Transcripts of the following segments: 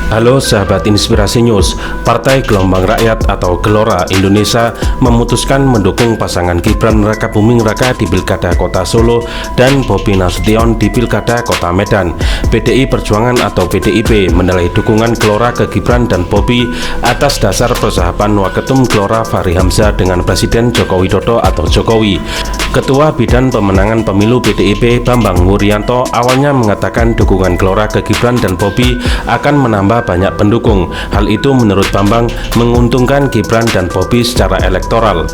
Halo sahabat Inspirasi News, Partai Gelombang Rakyat atau Gelora Indonesia memutuskan mendukung pasangan Gibran Rakabuming Raka di Pilkada Kota Solo dan Bobi Nasution di Pilkada Kota Medan. PDI Perjuangan atau PDIP menilai dukungan Gelora ke Gibran dan Bobi atas dasar persahabatan Waketum Gelora Fahri Hamzah dengan Presiden Joko Widodo atau Jokowi. Ketua Bidang Pemenangan Pemilu PDIP Bambang Wuryanto awalnya mengatakan dukungan Gelora ke Gibran dan Bobi akan menambah banyak pendukung. Hal itu menurut Bambang menguntungkan Gibran dan Bobi secara elektoral.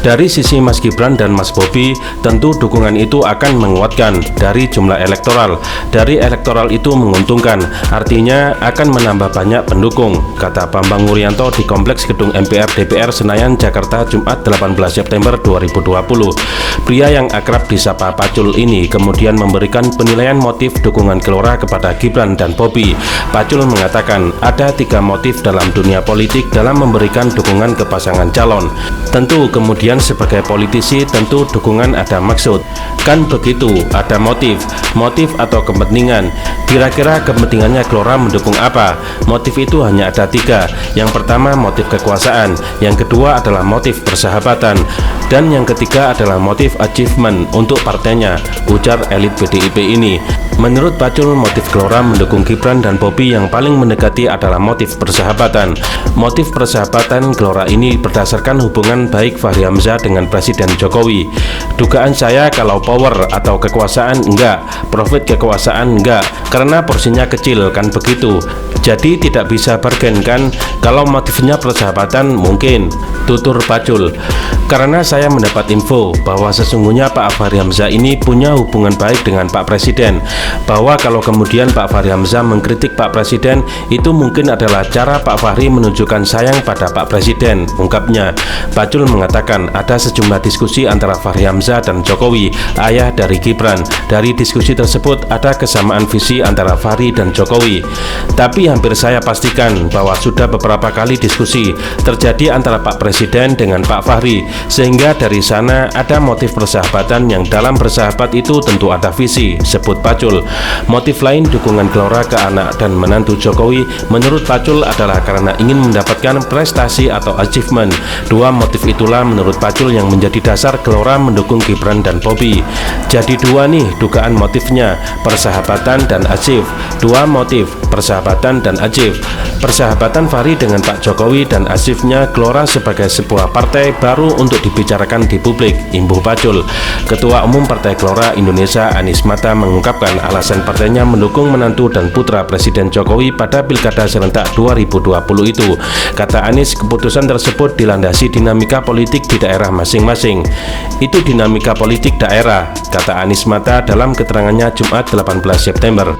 Dari sisi Mas Gibran dan Mas Bobi, tentu dukungan itu akan menguatkan dari jumlah elektoral. Dari elektoral itu menguntungkan, artinya akan menambah banyak pendukung, kata Bambang Wuryanto di Kompleks Gedung MPR DPR Senayan, Jakarta, Jumat 18 September 2020. Pria yang akrab disapa Pacul ini kemudian memberikan penilaian motif dukungan Gelora kepada Gibran dan Bobi. Pacul mengatakan ada 3 motif dalam dunia politik dalam memberikan dukungan ke pasangan calon. Tentu kemudian sebagai politisi tentu dukungan ada maksud. Kan begitu, ada motif atau kepentingan. Kira-kira kepentingannya Gelora mendukung apa? Motif itu hanya ada 3. Yang pertama motif kekuasaan, yang kedua adalah motif persahabatan, dan yang ketiga adalah motif achievement untuk partainya, ujar elit PDIP ini. Menurut Pacul, motif Gelora mendukung Gibran dan Bobi yang paling mendekati adalah motif persahabatan. Motif persahabatan Gelora ini berdasarkan hubungan baik Fahri Hamzah dengan Presiden Jokowi. Dugaan saya kalau power atau kekuasaan enggak, profit kekuasaan enggak, karena porsinya kecil kan begitu. Jadi tidak bisa bargain kan. Kalau motifnya persahabatan mungkin, tutur Pacul. Karena saya mendapat info bahwa sesungguhnya Pak Fahri Hamzah ini punya hubungan baik dengan Pak Presiden, bahwa kalau kemudian Pak Fahri Hamzah mengkritik Pak Presiden, itu mungkin adalah cara Pak Fahri menunjukkan sayang pada Pak Presiden, ungkapnya. Pacul mengatakan ada sejumlah diskusi antara Fahri Hamzah dan Jokowi, ayah dari Gibran. Dari diskusi tersebut ada kesamaan visi antara Fahri dan Jokowi. Tapi hampir saya pastikan bahwa sudah beberapa kali diskusi terjadi antara Pak Presiden dengan Pak Fahri, sehingga dari sana ada motif persahabatan yang dalam bersahabat itu tentu ada visi, sebut Pacul. Motif lain dukungan Gelora ke anak dan menantu Jokowi menurut Pacul adalah karena ingin mendapatkan prestasi atau achievement. 2 motif itulah menurut Pacul yang menjadi dasar Gelora mendukung Gibran dan Bobi. Jadi 2 nih dugaan motifnya, persahabatan dan achieve. 2 motif, persahabatan dan achieve. Persahabatan Fahri dengan Pak Jokowi dan achieve-nya Gelora sebagai sebuah partai baru untuk dibicarakan di publik, imbuh Pacul. Ketua Umum Partai Gelora Indonesia Anies Mata mengungkapkan alasan partainya mendukung menantu dan putra Presiden Jokowi pada Pilkada serentak 2020 itu. Kata Anies, keputusan tersebut dilandasi dinamika politik di daerah masing-masing. Itu dinamika politik daerah, kata Anies Mata dalam keterangannya Jumat 18 September.